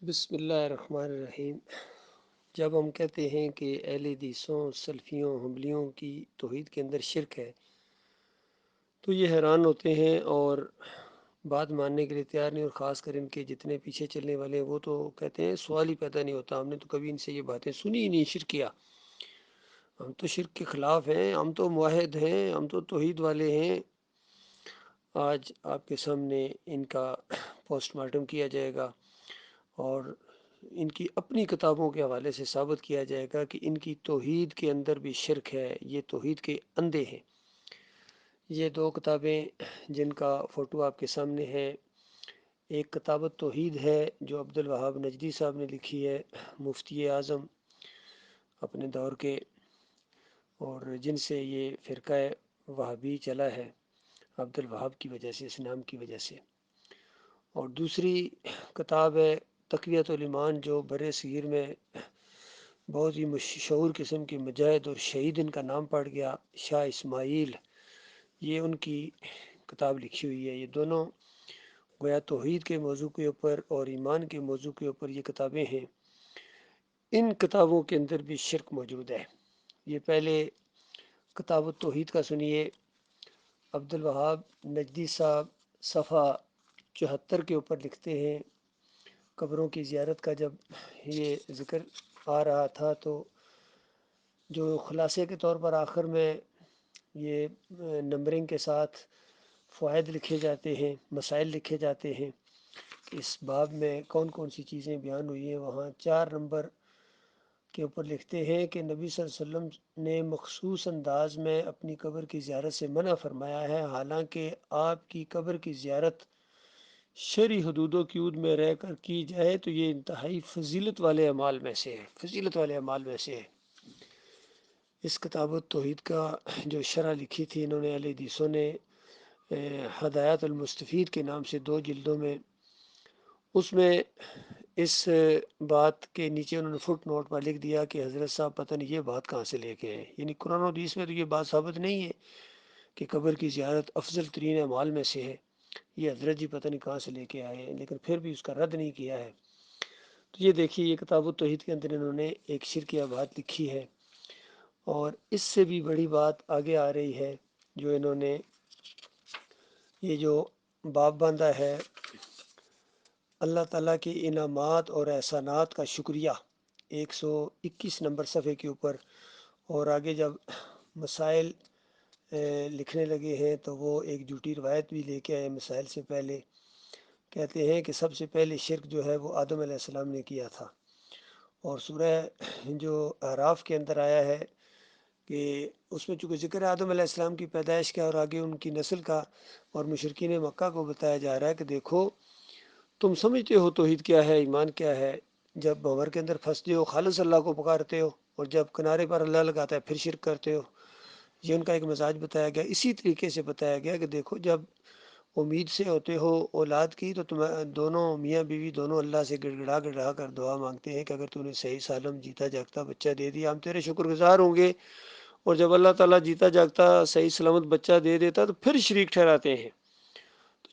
بسم اللہ الرحمن الرحیم۔ جب ہم کہتے ہیں کہ اہل حدیثوں، سلفیوں، حنبلیوں کی توحید کے اندر شرک ہے تو یہ حیران ہوتے ہیں اور بات ماننے کے لیے تیار نہیں، اور خاص کر ان کے جتنے پیچھے چلنے والے ہیں وہ تو کہتے ہیں سوال ہی پیدا نہیں ہوتا، ہم نے تو کبھی ان سے یہ باتیں سنی ہی نہیں شرکیہ، ہم تو شرک کے خلاف ہیں، ہم تو موحد ہیں، ہم تو توحید والے ہیں۔ آج آپ کے سامنے ان کا پوسٹ مارٹم کیا جائے گا اور ان کی اپنی کتابوں کے حوالے سے ثابت کیا جائے گا کہ ان کی توحید کے اندر بھی شرک ہے، یہ توحید کے اندھے ہیں۔ یہ دو کتابیں جن کا فوٹو آپ کے سامنے ہے، ایک کتاب توحید ہے جو عبد الوہاب نجدی صاحب نے لکھی ہے، مفتی اعظم اپنے دور کے، اور جن سے یہ فرقہ وہابی چلا ہے عبد الوہاب کی وجہ سے، اس نام کی وجہ سے۔ اور دوسری کتاب ہے تقویۃ الایمان، جو برِ صغیر میں بہت ہی مشہور قسم کے مجاہد اور شہید ان کا نام پڑ گیا، شاہ اسماعیل، یہ ان کی کتاب لکھی ہوئی ہے۔ یہ دونوں گویا توحید کے موضوع کے اوپر اور ایمان کے موضوع کے اوپر یہ کتابیں ہیں۔ ان کتابوں کے اندر بھی شرک موجود ہے۔ یہ پہلے کتاب التوحید کا سنیے، عبد الوہاب نجدی صاحب صفحہ 74 کے اوپر لکھتے ہیں، قبروں کی زیارت کا جب یہ ذکر آ رہا تھا تو جو خلاصے کے طور پر آخر میں یہ نمبرنگ کے ساتھ فوائد لکھے جاتے ہیں، مسائل لکھے جاتے ہیں کہ اس باب میں کون کون سی چیزیں بیان ہوئی ہیں، وہاں 4 نمبر کے اوپر لکھتے ہیں کہ نبی صلی اللہ علیہ وسلم نے مخصوص انداز میں اپنی قبر کی زیارت سے منع فرمایا ہے، حالانکہ آپ کی قبر کی زیارت شرعی حدود و قیود میں رہ کر کی جائے تو یہ انتہائی فضیلت والے اعمال میں سے ہے، فضیلت والے اعمال میں سے ہے۔ اس کتاب التوحید کا جو شرح لکھی تھی انہوں نے اہل حدیثوں نے، ہدایات المستفید کے نام سے 2 جلدوں میں، اس میں اس بات کے نیچے انہوں نے فٹ نوٹ پر لکھ دیا کہ حضرت صاحب پتہ نہیں یہ بات کہاں سے لے کے ہیں، یعنی قرآن و حدیث میں تو یہ بات ثابت نہیں ہے کہ قبر کی زیارت افضل ترین اعمال میں سے ہے، یہ حضرت جی پتہ نہیں کہاں سے لے کے آئے ہیں، لیکن پھر بھی اس کا رد نہیں کیا ہے۔ تو یہ دیکھیے، یہ کتاب التوحید کے اندر انہوں نے ایک شرکیہ بات لکھی ہے، اور اس سے بھی بڑی بات آگے آ رہی ہے جو انہوں نے یہ جو باب باندھا ہے، اللہ تعالیٰ کے انعامات اور احسانات کا شکریہ، 121 نمبر صفحے کے اوپر، اور آگے جب مسائل لکھنے لگے ہیں تو وہ ایک جھوٹی روایت بھی لے کے آئے مسائل سے پہلے، کہتے ہیں کہ سب سے پہلے شرک جو ہے وہ آدم علیہ السلام نے کیا تھا، اور سورہ جو اعراف کے اندر آیا ہے کہ اس میں چونکہ ذکر آدم علیہ السلام کی پیدائش کا اور آگے ان کی نسل کا، اور مشرکین مکہ کو بتایا جا رہا ہے کہ دیکھو تم سمجھتے ہو توحید کیا ہے، ایمان کیا ہے، جب بھنور کے اندر پھنستے ہو خالص اللہ کو پکارتے ہو، اور جب کنارے پر اللہ لگاتا ہے پھر شرک کرتے ہو۔ یہ ان کا ایک مزاج بتایا گیا۔ اسی طریقے سے بتایا گیا کہ دیکھو جب امید سے ہوتے ہو اولاد کی تو تم دونوں میاں بیوی دونوں اللہ سے گڑ گڑا گڑا کر دعا مانگتے ہیں کہ اگر تو نے صحیح سالم جیتا جاگتا بچہ دے دیا ہم تیرے شکر گزار ہوں گے، اور جب اللہ تعالیٰ جیتا جاگتا صحیح سلامت بچہ دے دیتا تو پھر شریک ٹھہراتے ہیں۔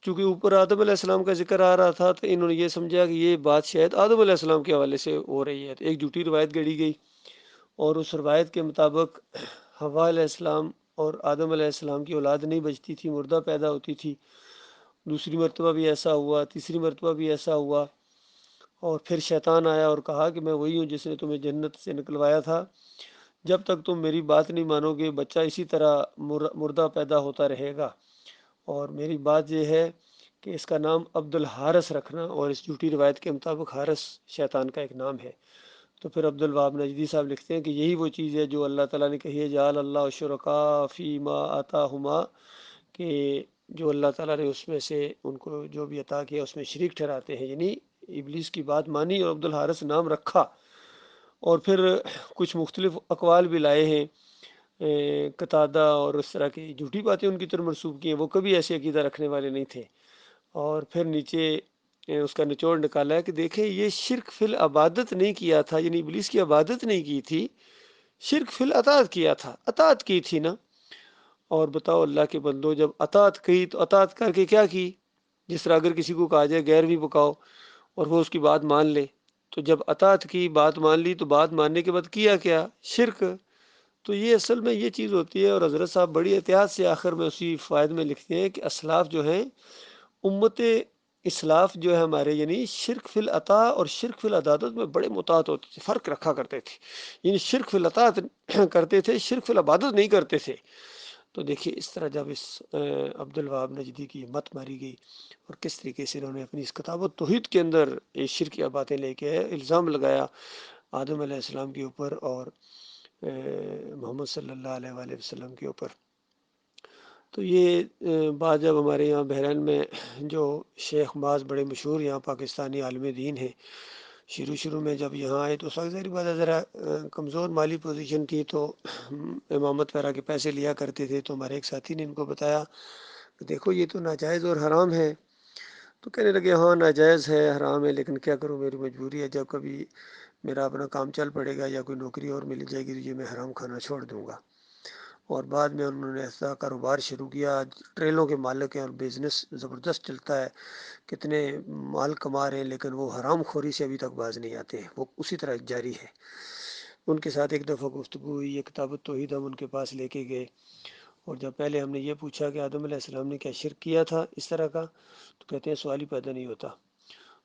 چونکہ اوپر آدم علیہ السلام کا ذکر آ رہا تھا تو انہوں نے یہ سمجھا کہ یہ بات شاید آدم علیہ السلام کے حوالے سے ہو رہی ہے، تو ایک جھوٹی روایت گڑی گئی، اور اس روایت کے مطابق حوا علیہ السلام اور آدم علیہ السلام کی اولاد نہیں بچتی تھی، مردہ پیدا ہوتی تھی۔ دوسری مرتبہ بھی ایسا ہوا، تیسری مرتبہ بھی ایسا ہوا، اور پھر شیطان آیا اور کہا کہ میں وہی ہوں جس نے تمہیں جنت سے نکلوایا تھا، جب تک تم میری بات نہیں مانو گے بچہ اسی طرح مردہ پیدا ہوتا رہے گا، اور میری بات یہ ہے کہ اس کا نام عبد الحارث رکھنا، اور اس جھوٹی روایت کے مطابق حارث شیطان کا ایک نام ہے۔ تو پھر عبد الوہاب نجدی صاحب لکھتے ہیں کہ یہی وہ چیز ہے جو اللہ تعالیٰ نے کہی ہے، جعل اللہ شرکاء فی ما آتاہما، کہ جو اللہ تعالیٰ نے اس میں سے ان کو جو بھی عطا کیا اس میں شریک ٹھہراتے ہیں، یعنی ابلیس کی بات مانی اور عبد الحارث نام رکھا، اور پھر کچھ مختلف اقوال بھی لائے ہیں، قتادہ اور اس طرح کی جھوٹی باتیں ان کی طرف منسوب کی ہیں، وہ کبھی ایسے عقیدہ رکھنے والے نہیں تھے۔ اور پھر نیچے اس کا نچوڑ نکالا ہے کہ دیکھیں یہ شرک فی العبادت نہیں کیا تھا، یعنی ابلیس کی عبادت نہیں کی تھی، شرک فی الاطاعت کیا تھا، اطاعت کی تھی نا۔ اور بتاؤ اللہ کے بندو، جب اطاعت کی تو اطاعت کر کے کیا کی؟ جس طرح اگر کسی کو کہا جائے غیر بھی پکاؤ اور وہ اس کی بات مان لے تو جب اطاعت کی، بات مان لی، تو بات ماننے کے بعد کیا کیا؟ شرک۔ تو یہ اصل میں یہ چیز ہوتی ہے، اور حضرت صاحب بڑی احتیاط سے آخر میں اسی فوائد میں لکھتے ہیں کہ اسلاف جو ہیں، امت اسلاف جو ہے ہمارے، یعنی شرک فی العطا اور شرک فی العبادت میں بڑے متعاط ہوتے تھے، فرق رکھا کرتے تھے، یعنی شرک فی العطاعت کرتے تھے، شرک فی العبادت نہیں کرتے تھے۔ تو دیکھیے اس طرح جب اس عبد الوہاب نجدی کی مت ماری گئی، اور کس طریقے سے انہوں نے اپنی اس کتاب التوحید کے اندر یہ شرکیہ باتیں لے کے الزام لگایا آدم علیہ السلام کے اوپر اور محمد صلی اللہ علیہ وآلہ وسلم کے اوپر۔ تو یہ بات جب ہمارے یہاں بحرین میں جو شیخ باز بڑے مشہور یہاں پاکستانی عالم دین ہیں، شروع میں جب یہاں آئے تو سخت ظاہری بات ہے، ذرا کمزور مالی پوزیشن تھی، تو امامت وغیرہ کے پیسے لیا کرتے تھے۔ تو ہمارے ایک ساتھی نے ان کو بتایا کہ دیکھو یہ تو ناجائز اور حرام ہے۔ تو کہنے لگے ہاں ناجائز ہے، حرام ہے، لیکن کیا کروں، میری مجبوری ہے، جب کبھی میرا اپنا کام چل پڑے گا یا کوئی نوکری اور مل جائے گی تو یہ میں حرام کھانا چھوڑ دوں گا۔ اور بعد میں انہوں نے ایسا کاروبار شروع کیا، ٹریلوں کے مالک ہیں اور بزنس زبردست چلتا ہے، کتنے مال کما رہے ہیں، لیکن وہ حرام خوری سے ابھی تک باز نہیں آتے ہیں، وہ اسی طرح جاری ہے۔ ان کے ساتھ ایک دفعہ گفتگو ہوئی، یہ کتاب التوحید ہم ان کے پاس لے کے گئے، اور جب پہلے ہم نے یہ پوچھا کہ آدم علیہ السلام نے کیا شرک کیا تھا اس طرح کا، تو کہتے ہیں سوال ہی پیدا نہیں ہوتا۔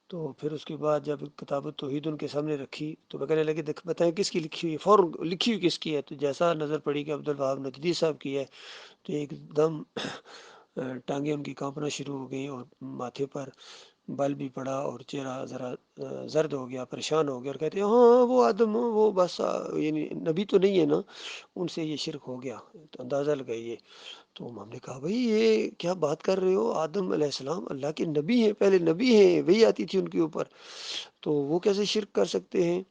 تو پھر اس کے بعد جب کتاب التوحید ان کے سامنے رکھی تو وہ کہنے لگے دیکھ بتائیں کس کی لکھی ہوئی، فوراً لکھی ہوئی کس کی ہے؟ تو جیسا نظر پڑی کہ عبد الوہاب نجدی صاحب کی ہے، تو ایک دم ٹانگیں ان کی کانپنا شروع ہو گئیں، اور ماتھے پر بل بھی پڑا، اور چہرہ ذرا زرد ہو گیا، پریشان ہو گیا، اور کہتے ہیں ہاں وہ آدم وہ بس یعنی نبی تو نہیں ہے نا، ان سے یہ شرک ہو گیا، تو اندازہ لگائیے۔ تو ہم نے کہا بھائی یہ کیا بات کر رہے ہو، آدم علیہ السلام اللہ کے نبی ہیں، پہلے نبی ہیں، وہی آتی تھی ان کے اوپر، تو وہ کیسے شرک کر سکتے ہیں؟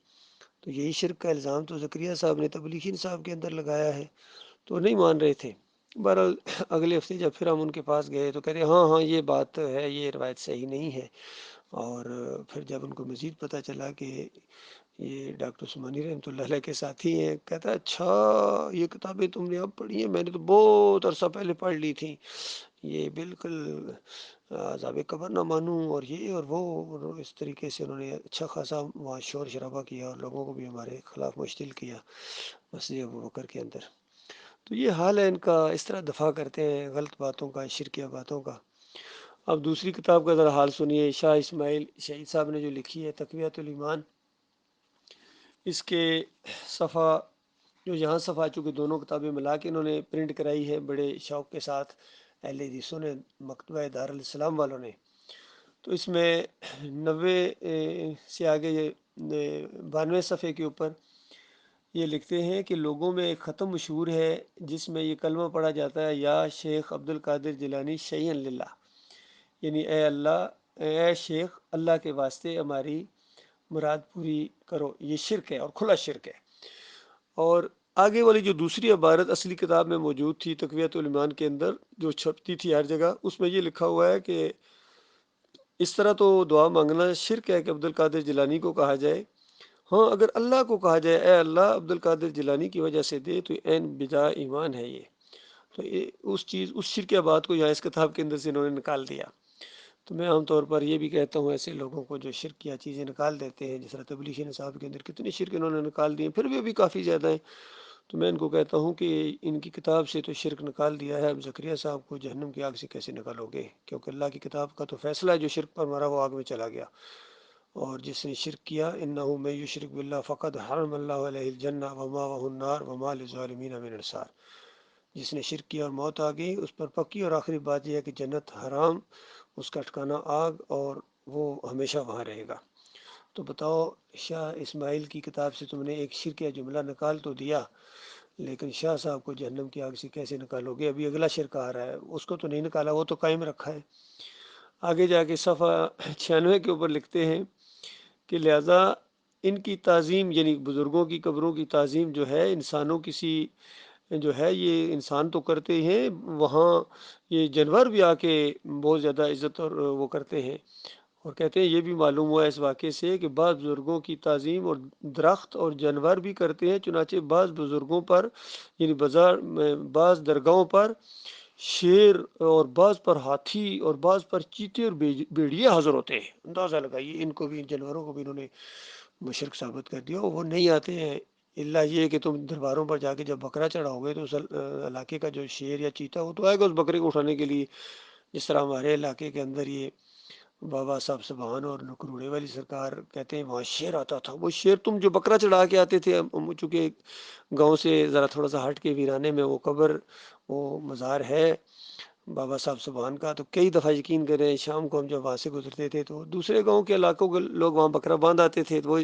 تو یہی شرک کا الزام تو زکریا صاحب نے تبلیغی صاحب کے اندر لگایا ہے، تو نہیں مان رہے تھے۔ بہرحال اگلے ہفتے جب پھر ہم ان کے پاس گئے تو کہتے ہاں ہاں یہ بات ہے، یہ روایت صحیح نہیں ہے۔ اور پھر جب ان کو مزید پتہ چلا کہ یہ ڈاکٹر عثمانی رحمۃ اللہ علیہ کے ساتھی ہیں، کہتا ہے اچھا یہ کتابیں تم نے اب پڑھی ہیں، میں نے تو بہت عرصہ پہلے پڑھ لی تھیں، یہ بالکل عذاب قبر نہ مانوں اور یہ اور وہ، اور اس طریقے سے انہوں نے اچھا خاصا وہاں شور شرابہ کیا، اور لوگوں کو بھی ہمارے خلاف مشتعل کیا مسجد ابوبکر کے اندر۔ تو یہ حال ہے ان کا، اس طرح دفاع کرتے ہیں غلط باتوں کا، شرکیہ باتوں کا۔ اب دوسری کتاب کا ذرا حال سنیے، شاہ اسماعیل شہید صاحب نے جو لکھی ہے تقویۃ الایمان، اس کے صفحہ جو یہاں صفحہ، چونکہ دونوں کتابیں ملا کے انہوں نے پرنٹ کرائی ہے بڑے شوق کے ساتھ اہل حدیثوں نے، مکتبہ دار الاسلام والوں نے، تو اس میں 90 سے آگے 92 صفحے کے اوپر یہ لکھتے ہیں کہ لوگوں میں ایک ختم مشہور ہے جس میں یہ کلمہ پڑھا جاتا ہے، یا شیخ عبد القادر جیلانی شیئا للہ، یعنی اے اللہ، اے شیخ اللہ کے واسطے ہماری مراد پوری کرو۔ یہ شرک ہے اور کھلا شرک ہے۔ اور آگے والی جو دوسری عبارت اصلی کتاب میں موجود تھی تقویۃ الایمان کے اندر، جو چھپتی تھی ہر جگہ، اس میں یہ لکھا ہوا ہے کہ اس طرح تو دعا مانگنا شرک ہے کہ عبد القادر جیلانی کو کہا جائے، ہاں اگر اللہ کو کہا جائے اے اللہ عبد القادر جیلانی کی وجہ سے دے تو عین بجا ایمان ہے یہ۔ تو یہ اس شرکیہ بات کو یہاں اس کتاب کے اندر سے انہوں نے نکال دیا۔ تو میں عام طور پر یہ بھی کہتا ہوں ایسے لوگوں کو جو شرکیہ چیزیں نکال دیتے ہیں، جس طرح تبلیغی نصاب کے اندر کتنے شرک انہوں نے نکال دیے، پھر بھی ابھی کافی زیادہ ہیں، تو میں ان کو کہتا ہوں کہ ان کی کتاب سے تو شرک نکال دیا ہے، اب زکریا صاحب کو جہنم کی آگ سے کیسے نکالو گے؟ کیونکہ اللہ کی کتاب کا تو فیصلہ ہے، جو شرک پر مرا وہ آگ میں چلا گیا، اور جس نے شرک کیا انہ من یشرک باللہ فقد حرم اللہ علیہ الجنہ ومأوہ النار وما للظالمین من انصار۔ جس نے شرک کیا اور موت آ گئی اس پر پکی اور آخری بات یہ ہے کہ جنت حرام، اس کا ٹھکانہ آگ، اور وہ ہمیشہ وہاں رہے گا۔ تو بتاؤ، شاہ اسماعیل کی کتاب سے تم نے ایک شرکیہ جملہ نکال تو دیا، لیکن شاہ صاحب کو جہنم کی آگ سے کیسے نکالو گے؟ ابھی اگلا شرک آ رہا ہے، اس کو تو نہیں نکالا، وہ تو قائم رکھا ہے۔ آگے جا کے صفحہ 96 کے اوپر لکھتے ہیں کہ لہذا ان کی تعظیم، یعنی بزرگوں کی قبروں کی تعظیم جو ہے، انسانوں کسی جو ہے یہ انسان تو کرتے ہی ہیں، وہاں یہ جانور بھی آ کے بہت زیادہ عزت اور وہ کرتے ہیں، اور کہتے ہیں یہ بھی معلوم ہوا اس واقعے سے کہ بعض بزرگوں کی تعظیم اور درخت اور جانور بھی کرتے ہیں، چنانچہ بعض بزرگوں پر یعنی بعض درگاہوں پر شیر اور بعض پر ہاتھی اور بعض پر چیتے اور بھیڑیے حاضر ہوتے ہیں۔ اندازہ لگائیے، ان کو بھی، ان جانوروں کو بھی انہوں نے مشرک ثابت کر دیا، وہ نہیں آتے ہیں اللہ یہ کہ تم درباروں پر جا کے جب بکرا چڑھاؤ گے تو اس علاقے کا جو شیر یا چیتا وہ تو آئے گا اس بکرے کو اٹھانے کے لیے، جس طرح ہمارے علاقے کے اندر یہ بابا صاحب سبحان اور نکروڑے والی سرکار کہتے ہیں وہاں شیر آتا تھا، وہ شیر تم جو بکرا چڑھا کے آتے تھے، چونکہ گاؤں سے ذرا تھوڑا سا ہٹ کے ویرانے میں وہ قبر، وہ مزار ہے بابا صاحب سبحان کا، تو کئی دفعہ یقین کریں شام کو ہم جب وہاں سے گزرتے تھے تو دوسرے گاؤں کے علاقوں کے لوگ وہاں بکرا باندھ آتے تھے، تو وہ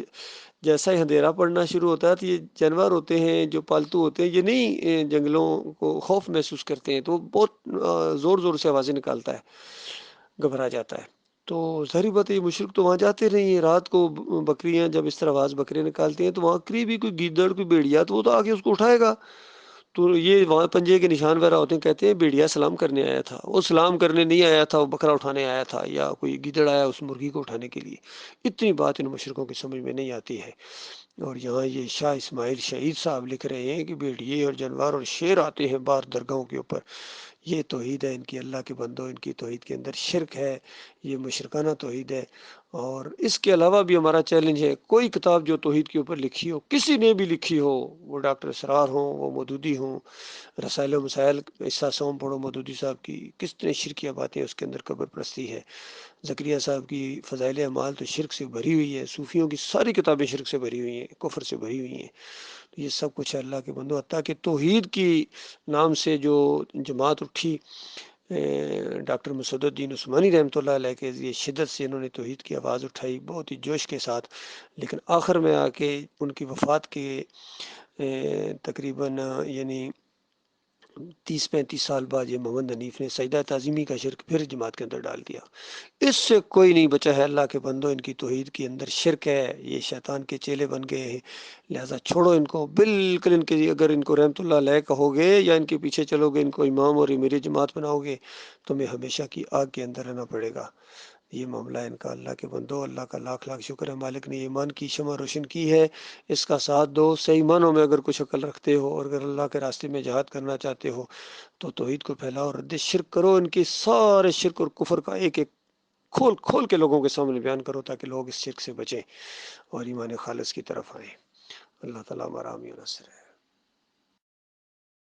جیسا ہی اندھیرا پڑنا شروع ہوتا ہے تو یہ جانور ہوتے ہیں جو پالتو ہوتے ہیں، یہ نہیں جنگلوں کو خوف محسوس کرتے ہیں، تو وہ بہت زور زور سے آوازیں نکالتا ہے، گھبرا جاتا ہے۔ تو ظاہری بات ہے یہ مشرق تو وہاں جاتے نہیں ہیں، رات کو بکریاں جب اس طرح آواز بکرے نکالتی ہیں تو وہاں قریبی کوئی گیدڑ کوئی بھیڑیا تو وہ تو آگے اس کو اٹھائے گا، تو یہ وہاں پنجے کے نشان وغیرہ ہوتے ہیں، کہتے ہیں بھیڑیا سلام کرنے آیا تھا، وہ سلام کرنے نہیں آیا تھا، وہ بکرا اٹھانے آیا تھا، یا کوئی گیدڑ آیا اس مرغی کو اٹھانے کے لیے۔ اتنی بات ان مشرقوں کی سمجھ میں نہیں آتی ہے۔ اور یہاں یہ شاہ اسماعیل شہید صاحب لکھ رہے ہیں کہ بھیڑیے اور جانور اور شیر آتے ہیں باہر درگاہوں کے اوپر، یہ توحید ہے ان کی، اللہ کے بندوں ان کی توحید کے اندر شرک ہے، یہ مشرکانہ توحید ہے۔ اور اس کے علاوہ بھی ہمارا چیلنج ہے، کوئی کتاب جو توحید کے اوپر لکھی ہو، کسی نے بھی لکھی ہو، وہ ڈاکٹر اسرار ہوں، وہ مودودی ہوں، رسائل و مسائل حصہ سوم پڑھو مودودی صاحب کی، کس طرح شرکیہ باتیں اس کے اندر قبر پرستی ہے، زکریا صاحب کی فضائل اعمال تو شرک سے بھری ہوئی ہے، صوفیوں کی ساری کتابیں شرک سے بھری ہوئی ہیں، کفر سے بھری ہوئی ہیں، یہ سب کچھ ہے اللہ کے بندو۔ حتیٰ کہ توحید کی نام سے جو جماعت اٹھی، ڈاکٹر مسعود الدین عثمانی رحمۃ اللہ علیہ کے ذریعے شدت سے انہوں نے توحید کی آواز اٹھائی بہت ہی جوش کے ساتھ، لیکن آخر میں آ کے ان کی وفات کے تقریباً یعنی 30-35 سال بعد یہ محمد حنیف نے سجدہ تعظیمی کا شرک پھر جماعت کے اندر ڈال دیا۔ اس سے کوئی نہیں بچا ہے اللہ کے بندو، ان کی توحید کے اندر شرک ہے، یہ شیطان کے چیلے بن گئے ہیں، لہذا چھوڑو ان کو بالکل، ان کے اگر ان کو رحمت اللہ علیہ کہو گے یا ان کے پیچھے چلو گے، ان کو امام اور میری جماعت بناؤ گے، تمہیں ہمیشہ کی آگ کے اندر رہنا پڑے گا۔ یہ معاملہ ہے ان کا۔ اللہ کے بندو، اللہ کا لاکھ لاکھ شکر ہے، مالک نے ایمان کی شمع روشن کی ہے، اس کا ساتھ دو، صحیح معنوں میں اگر کچھ عقل رکھتے ہو اور اگر اللہ کے راستے میں جہاد کرنا چاہتے ہو تو توحید کو پھیلاؤ، رد شرک کرو، ان کی سارے شرک اور کفر کا ایک ایک کھول کھول کے لوگوں کے سامنے بیان کرو تاکہ لوگ اس شرک سے بچیں اور ایمان خالص کی طرف آئیں۔ اللہ تعالیٰ ہمارا حامی و ناصر ہے۔